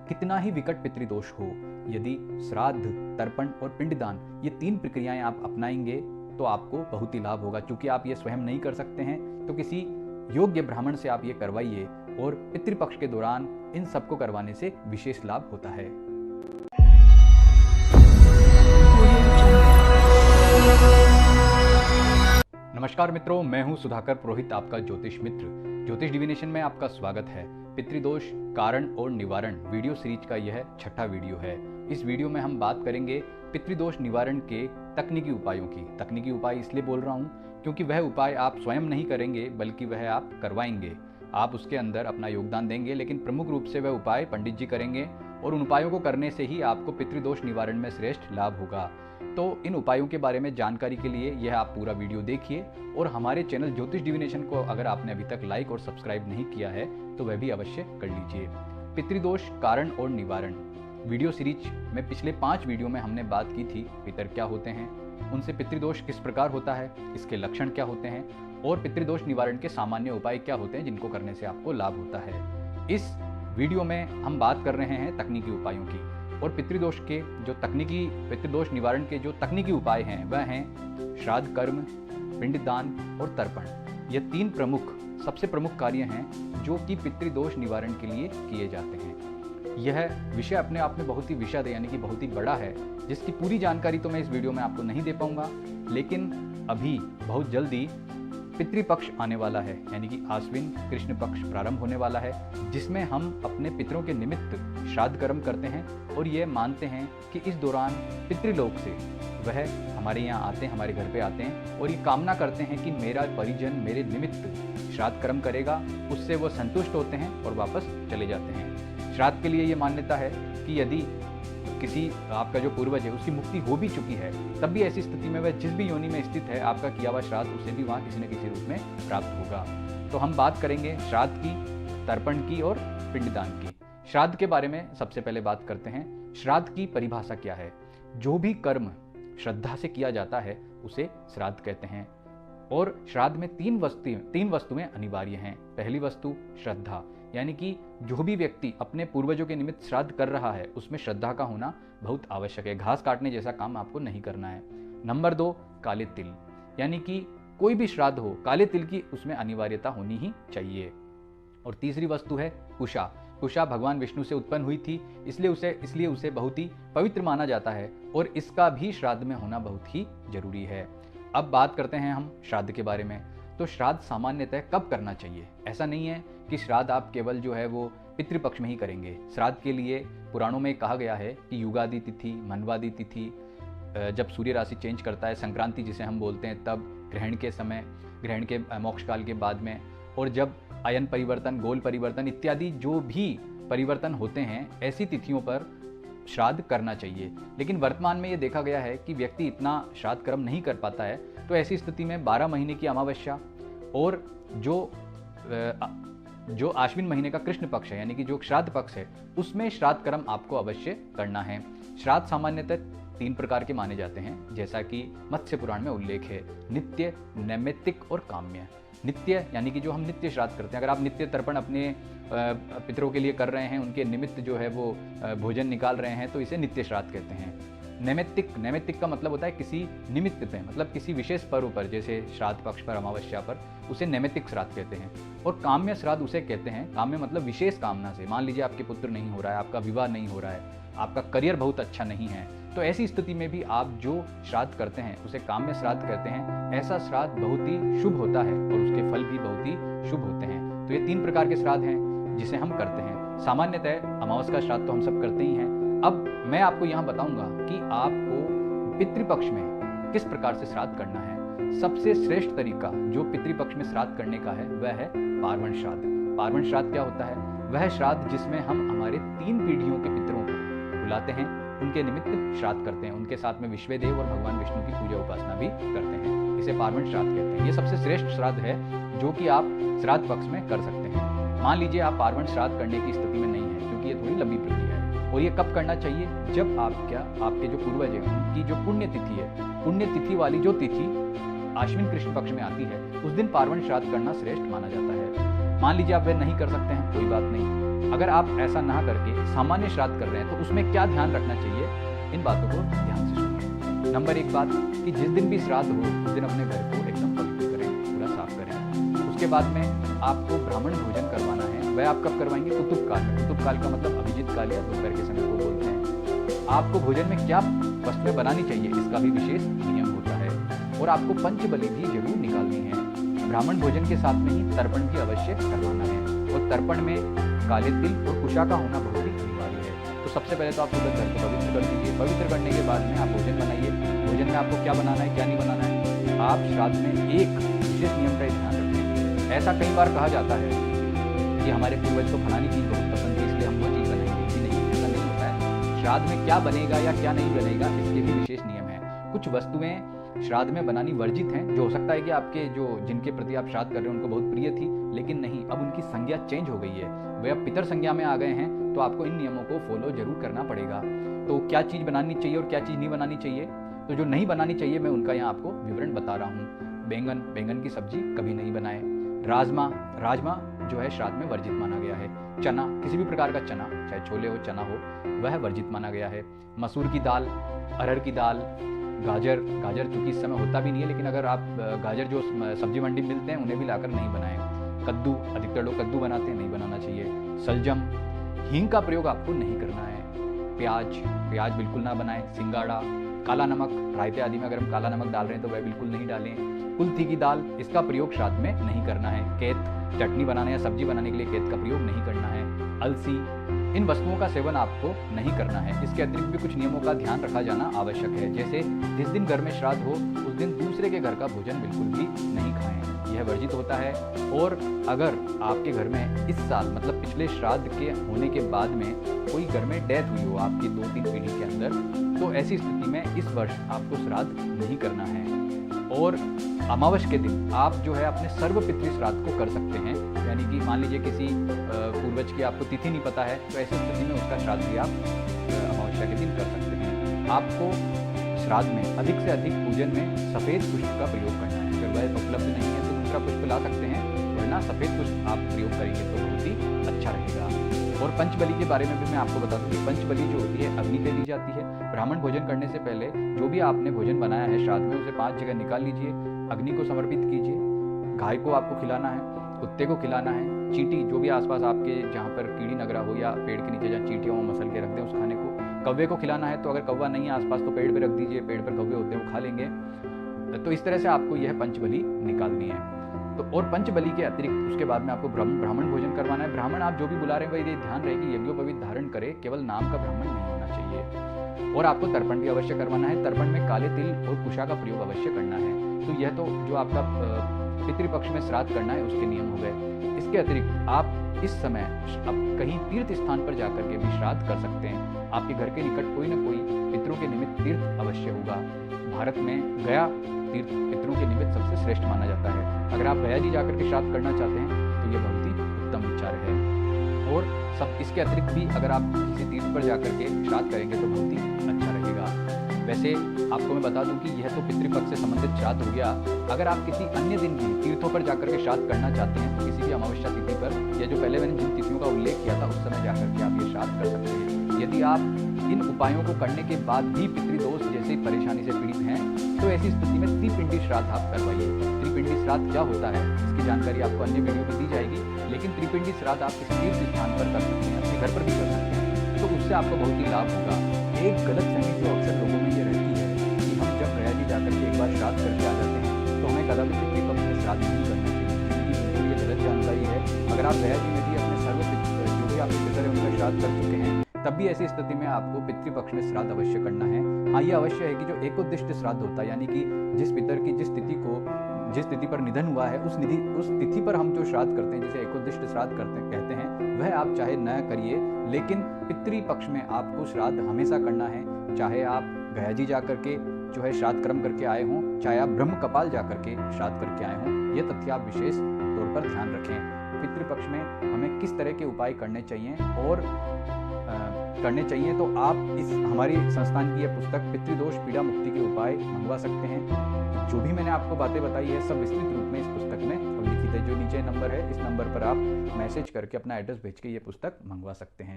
कितना ही विकट पितृदोष हो, यदि श्राद्ध, तर्पण और पिंडदान ये 3 प्रक्रियाएं आप अपनाएंगे तो आपको बहुत ही लाभ होगा। क्योंकि आप ये स्वयं नहीं कर सकते हैं तो किसी योग्य ब्राह्मण से आप ये करवाइए और पितृपक्ष के दौरान इन सबको करवाने से विशेष लाभ होता है। नमस्कार मित्रों, मैं हूं सुधाकर पुरोहित, आपका ज्योतिष मित्र। ज्योतिष डिविनेशन में आपका स्वागत है। पितृदोष कारण और निवारण वीडियो सीरीज का यह 6ठा वीडियो है। इस वीडियो में हम बात करेंगे पितृदोष निवारण के तकनीकी उपायों की। तकनीकी उपाय इसलिए बोल रहा हूं क्योंकि वह उपाय आप स्वयं नहीं करेंगे बल्कि वह आप करवाएंगे। आप उसके अंदर अपना योगदान देंगे, लेकिन प्रमुख रूप से वह उपाय पंडित जी करेंगे और उन उपायों को करने से ही आपको पितृदोष निवारण में श्रेष्ठ लाभ होगा। तो इन उपायों के बारे में जानकारी के लिए यह आप पूरा वीडियो देखिए और हमारे चैनल ज्योतिष डिविनेशन को अगर आपने अभी तक लाइक और सब्सक्राइब नहीं किया है तो वह भी अवश्य कर लीजिए। पितृदोष कारण और निवारण वीडियो सीरीज में पिछले 5 वीडियो में हमने बात की थी पितर क्या होते हैं, उनसे पितृदोष किस प्रकार होता है, इसके लक्षण क्या होते हैं और पितृदोष निवारण के सामान्य उपाय क्या होते हैं जिनको करने से आपको लाभ होता है। इस वीडियो में हम बात कर रहे हैं तकनीकी उपायों की और पितृदोष के जो तकनीकी पितृदोष निवारण के जो तकनीकी उपाय हैं वह हैं श्राद्ध कर्म, पिंडदान और तर्पण। ये 3 सबसे प्रमुख कार्य हैं जो कि पितृदोष निवारण के लिए किए जाते हैं। यह विषय अपने आप में बहुत ही विशद यानी कि बहुत ही बड़ा है, जिसकी पूरी जानकारी तो मैं इस वीडियो में आपको नहीं दे पाऊंगा, लेकिन अभी बहुत जल्दी पितृपक्ष आने वाला है यानी कि आश्विन कृष्ण पक्ष प्रारंभ होने वाला है, जिसमें हम अपने पितरों के निमित्त श्राद्ध कर्म करते हैं और ये मानते हैं कि इस दौरान पितृलोक से वह हमारे यहाँ आते हैं, हमारे घर पे आते हैं और ये कामना करते हैं कि मेरा परिजन मेरे निमित्त श्राद्ध कर्म करेगा, उससे वो संतुष्ट होते हैं और वापस चले जाते हैं। श्राद्ध के लिए ये मान्यता है कि यदि किसी आपका जो पूर्वज है उसकी मुक्ति हो भी चुकी है, तब भी ऐसी स्थिति में वह जिस भी योनि में स्थित है आपका किया हुआ श्राद्ध उसे भी वहाँ किसी न किसी रूप में प्राप्त होगा। तो हम बात करेंगे श्राद्ध की, तर्पण की और पिंडदान की। श्राद्ध के बारे में सबसे पहले बात करते हैं। श्राद्ध की परिभाषा क्या है? जो भी कर्म श्रद्धा से किया जाता है उसे श्राद्ध कहते हैं और श्राद्ध में 3 वस्तुएं अनिवार्य हैं। पहली वस्तु श्रद्धा, यानी कि जो भी व्यक्ति अपने पूर्वजों के निमित्त श्राद्ध कर रहा है उसमें श्रद्धा का होना बहुत आवश्यक है। घास काटने जैसा काम आपको नहीं करना है। नंबर 2 काले तिल, यानी कि कोई भी श्राद्ध हो काले तिल की उसमें अनिवार्यता होनी ही चाहिए। और तीसरी वस्तु है कुशा। कुशा भगवान विष्णु से उत्पन्न हुई थी, इसलिए उसे बहुत ही पवित्र माना जाता है और इसका भी श्राद्ध में होना बहुत ही जरूरी है। अब बात करते हैं हम श्राद्ध के बारे में। तो श्राद्ध सामान्यतः कब करना चाहिए? ऐसा नहीं है कि श्राद्ध आप केवल जो है वो पितृपक्ष में ही करेंगे। श्राद्ध के लिए पुराणों में कहा गया है कि युगादि तिथि, मनवादि तिथि, जब सूर्य राशि चेंज करता है, संक्रांति जिसे हम बोलते हैं, तब ग्रहण के समय, ग्रहण के मोक्ष काल के बाद में, और जब अयन परिवर्तन, गोल परिवर्तन इत्यादि जो भी परिवर्तन होते हैं, ऐसी तिथियों पर श्राद्ध करना चाहिए। लेकिन वर्तमान में ये देखा गया है कि व्यक्ति इतना श्राद्ध कर्म नहीं कर पाता है, तो ऐसी स्थिति में 12 महीने की अमावस्या और जो आश्विन महीने का कृष्ण पक्ष है यानी कि जो श्राद्ध पक्ष है उसमें श्राद्ध कर्म आपको अवश्य करना है। श्राद्ध सामान्यतः 3 प्रकार के माने जाते हैं, जैसा कि मत्स्य पुराण में उल्लेख है: नित्य, नैमित्तिक और काम्य। नित्य यानी कि जो हम नित्य श्राद्ध करते हैं। अगर आप नित्य तर्पण अपने पितरों के लिए कर रहे हैं, उनके निमित्त जो है वो भोजन निकाल रहे हैं, तो इसे नित्य श्राद्ध कहते हैं। नैमित्तिक का मतलब होता है किसी निमित्त पे, मतलब किसी विशेष पर्व पर, जैसे श्राद्ध पक्ष पर, अमावस्या पर, उसे नैमित्तिक श्राद्ध कहते हैं। और काम्य श्राद्ध उसे कहते हैं, काम्य मतलब विशेष कामना से। मान लीजिए आपके पुत्र नहीं हो रहा है, आपका विवाह नहीं हो रहा है, आपका करियर बहुत अच्छा नहीं है, तो ऐसी स्थिति में भी आप जो श्राद्ध करते हैं उसे काम्य श्राद्ध कहते हैं। ऐसा श्राद्ध बहुत ही शुभ होता है और उसके फल भी बहुत ही शुभ होते हैं। तो ये 3 प्रकार के श्राद्ध हैं जिसे हम करते हैं। सामान्यतः अमावस का श्राद्ध तो हम सब करते ही हैं। अब मैं आपको यहाँ बताऊंगा कि आपको पितृपक्ष में किस प्रकार से श्राद्ध करना है। सबसे श्रेष्ठ तरीका जो पितृपक्ष में श्राद्ध करने का है वह है पार्वण श्राद्ध। पार्वण श्राद्ध क्या होता है? वह श्राद्ध जिसमें हम हमारे 3 पीढ़ियों के पितरों को बुलाते हैं, उनके निमित्त श्राद्ध करते हैं, उनके साथ में विश्वदेव और भगवान विष्णु की पूजा उपासना भी करते हैं। इसे पार्वण श्राद्ध कहते हैं। ये सबसे श्रेष्ठ श्राद्ध है जो कि आप श्राद्ध पक्ष में कर सकते हैं। मान लीजिए आप पार्वण श्राद्ध करने की स्थिति में नहीं है, क्योंकि ये थोड़ी लंबी प्रक्रिया है। और ये कब करना चाहिए? जब आपके जो पूर्वज है उनकी जो पुण्य तिथि है, पुण्य तिथि वाली जो तिथि आश्विन कृष्ण पक्ष में आती है, उस दिन पार्वण श्राद्ध करना श्रेष्ठ माना जाता है। मान लीजिए आप वह नहीं कर सकते हैं, कोई बात नहीं, अगर आप ऐसा ना करके सामान्य श्राद्ध कर रहे हैं तो उसमें क्या ध्यान रखना चाहिए, इन बातों को ध्यान से सुनिए। नंबर 1 बात कि जिस दिन भी श्राद्ध हो उस दिन अपने घर को एकदम पवित्र करें, पूरा साफ करें। उसके बाद में आपको ब्राह्मण भोजन करवाना है। वह आप कब करवाएंगे? कुतुब काल में। कुतुब काल का मतलब अभिजित काल या दोपहर के समय को बोलते हैं। आपको भोजन में क्या वस्तुएं बनानी चाहिए, इसका भी विशेष नियम होता है। और आपको पंचबलि भी जरूर निकालनी है। ब्राह्मण भोजन के साथ में ही तर्पण भी अवश्य करवाना है। और तर्पण में काले तिल और कुशा का होना बहुत ही अनिवार्य है। तो सबसे पहले तो आप पूरे घर को पवित्र कर दीजिए। पवित्र करने के बाद में आप भोजन बनाइए। भोजन में आपको क्या बनाना है, क्या नहीं बनाना है। आप श्राद्ध में एक विशेष नियम का ध्यान रखें। ऐसा कई बार कहा जाता है कि हमारे पूर्वज को फलानी चीज़ बहुत पसंद थी इसलिए हम वो चीज़ बनाएंगे। जी नहीं, ऐसा नहीं होता है। श्राद्ध में क्या बनेगा या क्या नहीं बनेगा, इसके भी विशेष नियम हैं। कुछ वस्तुएं श्राद्ध में बनानी वर्जित हैं, जो हो सकता है कि आपके जो जिनके प्रति आप श्राद्ध कर रहे हैं उनको बहुत प्रिय थी, लेकिन नहीं, अब उनकी संज्ञा चेंज हो गई है, वे अब पितर संज्ञा में आ गए हैं, तो आपको इन नियमों को फॉलो जरूर करना पड़ेगा। तो क्या चीज़ बनानी चाहिए और क्या चीज़ नहीं बनानी चाहिए, तो जो नहीं बनानी चाहिए मैं उनका यहाँ आपको विवरण बता रहा हूँ। बैंगन की सब्जी कभी नहीं बनाए। राजमा जो है श्राद्ध में वर्जित माना गया है। चना, किसी भी प्रकार का चना, चाहे छोले हो चना हो, वह वर्जित माना गया है। मसूर की दाल, अरहर की दाल, गाजर चूंकि इस समय होता भी नहीं है, लेकिन अगर आप गाजर जो सब्जी मंडी में मिलते हैं उन्हें भी लाकर नहीं बनाएं। कद्दू, अधिकतर लोग कद्दू बनाते हैं, नहीं बनाना चाहिए। सलजम, हींग का प्रयोग आपको नहीं करना है। प्याज बिल्कुल ना बनाएं। सिंगाड़ा, काला नमक, रायते आदि में अगर हम काला नमक डाल रहे हैं तो वह बिल्कुल नहीं डालें। कुल्थी की दाल, इसका प्रयोग श्राद्ध में नहीं करना है। केत, चटनी बनाने या सब्जी बनाने के लिए केत का प्रयोग नहीं करना है। अलसी, इन वस्तुओं का सेवन आपको नहीं करना है। इसके अतिरिक्त भी कुछ नियमों का ध्यान रखा जाना आवश्यक है, जैसे जिस दिन घर में श्राद्ध हो उस दिन दूसरे के घर का भोजन बिल्कुल भी नहीं खाएं, यह वर्जित होता है। और अगर आपके घर में इस साल मतलब पिछले श्राद्ध के होने के बाद में कोई घर में डेथ हुई हो आपकी 2-3 पीढ़ी के अंदर, तो ऐसी स्थिति में इस वर्ष आपको श्राद्ध नहीं करना है। और अमावस्या के दिन आप जो है अपने सर्व पितृ श्राद्ध को कर सकते हैं, यानी कि मान लीजिए किसी पूर्वज की आपको तिथि नहीं पता है, तो ऐसी स्थिति में उसका श्राद्ध भी आप अमावस्या के दिन कर सकते हैं। आपको श्राद्ध में अधिक से अधिक पूजन में सफ़ेद पुष्प का प्रयोग करना है। अगर वह उपलब्ध नहीं है तो दूसरा पुष्प ला सकते हैं, वरना सफ़ेद पुष्प आप प्रयोग करेंगे तो बहुत ही अच्छा रहेगा। और पंचबलि के बारे में भी मैं आपको बता दूं कि पंचबलि जो होती है अग्नि पे दी जाती है। ब्राह्मण भोजन करने से पहले जो भी आपने भोजन बनाया है श्राद्ध में, उसे 5 जगह निकाल लीजिए, अग्नि को समर्पित कीजिए। गाय को आपको खिलाना है, कुत्ते को खिलाना है। चींटी, जो भी आसपास आपके जहाँ पर कीड़ी नगरा हो या पेड़ के नीचे जहाँ चींटियाँ मसल के रख दें उस खाने को। कौवे को खिलाना है, तो अगर कौवा नहीं है आसपास तो पेड़ पर रख दीजिए, पेड़ पर कौवे होते हैं वो खा लेंगे। तो इस तरह से आपको यह पंचबलि निकालनी है। तो और पंचबलि के अतिरिक्त उसके बाद में आपको ब्राह्मण भोजन करवाना है। ब्राह्मण आप जो भी बुला रहे हैं वही ध्यान रहे कि यज्ञोपवीत धारण करे, केवल नाम का ब्राह्मण नहीं होना चाहिए। और आपको तर्पण भी अवश्य करवाना है। तर्पण में काले तिल और कुशा का प्रयोग अवश्य करना है। तो यह तो जो आपका पितृपक्ष में श्राद्ध करना है उसके नियम हो गए। इसके अतिरिक्त आप इस समय अब कहीं तीर्थ स्थान पर जाकर के भी श्राद्ध कर सकते हैं। आपके घर के निकट कोई न कोई पितरों के निमित्त तीर्थ अवश्य होगा। भारत में गया तीर्थ पितरों के निमित्त सबसे श्रेष्ठ माना जाता है। अगर आप गया जी जाकर के श्राद्ध करना चाहते हैं तो यह बहुत ही उत्तम विचार है। और सब इसके अतिरिक्त भी अगर आप किसी तीर्थ पर जाकर के श्राद्ध करेंगे तो बहुत ही अच्छा रहेगा। वैसे आपको मैं बता दूं कि यह तो पितृपक्ष से संबंधित श्राद्ध हो गया। अगर आप किसी अन्य दिन भी तीर्थों पर जाकर के श्राद्ध करना चाहते हैं तो किसी भी अमावस्या तिथि पर, या जो पहले मैंने जिन तिथियों का उल्लेख किया था उस समय जाकर के आप ये श्राद्ध कर सकते हैं। यदि आप इन उपायों को करने के बाद भी पितृदोष जैसी परेशानी से पीड़ित हैं तो ऐसी स्थिति में त्रिपिंडी श्राद्ध आप करवाइए। त्रिपिंडी श्राद्ध क्या होता है इसकी जानकारी आपको अन्य वीडियो में दी जाएगी, लेकिन त्रिपिंडी श्राद्ध आप किसी तीर्थ स्थान पर कर सकते हैं, अपने घर पर भी कर सकते हैं, तो उससे आपको बहुत ही लाभ होगा। एक गलत फहमी जो अक्सर लोगों में ये रहती है कि हम जब गया जी जाकर के एक बार श्राद्ध करके आ जाते हैं तो हमें कदापि पितृपक्ष में श्राद्ध नहीं करना चाहिए। ये गलत जानकारी है। अगर आप गया जी में भी अपने सर्व जो भी आपके पितर है उनका श्राद्ध कर चुके हैं, तब भी ऐसी स्थिति में आपको पितृपक्ष में श्राद्ध अवश्य करना है। हाँ, ये अवश्य है कि जो एकोद्दिष्ट श्राद्ध होता है, यानी कि जिस पितर की जिस तिथि पर निधन हुआ है उस तिथि पर हम जो श्राद्ध करते हैं, जिसे एकोद्दिष्ट श्राद्ध कहते हैं, वह आप चाहे न करिए, लेकिन पितृपक्ष में आपको श्राद्ध हमेशा करना है। चाहे आप गया जी जाकर के जो है श्राद्ध कर्म करके आए हों, चाहे आप ब्रह्म कपाल जाकर के श्राद्ध करके आए हों, ये तथ्य आप विशेष तौर पर ध्यान रखें। पितृपक्ष में हमें किस तरह के उपाय करने चाहिए और तो आप इस हमारी संस्थान की यह पुस्तक पितृदोष पीड़ा मुक्ति के उपाय मंगवा सकते हैं। जो भी मैंने आपको बातें बताई है सब विस्तृत रूप में इस पुस्तक में उल्लिखित है। जो नीचे नंबर है, इस नंबर पर आप मैसेज करके अपना एड्रेस भेज के ये पुस्तक मंगवा सकते हैं।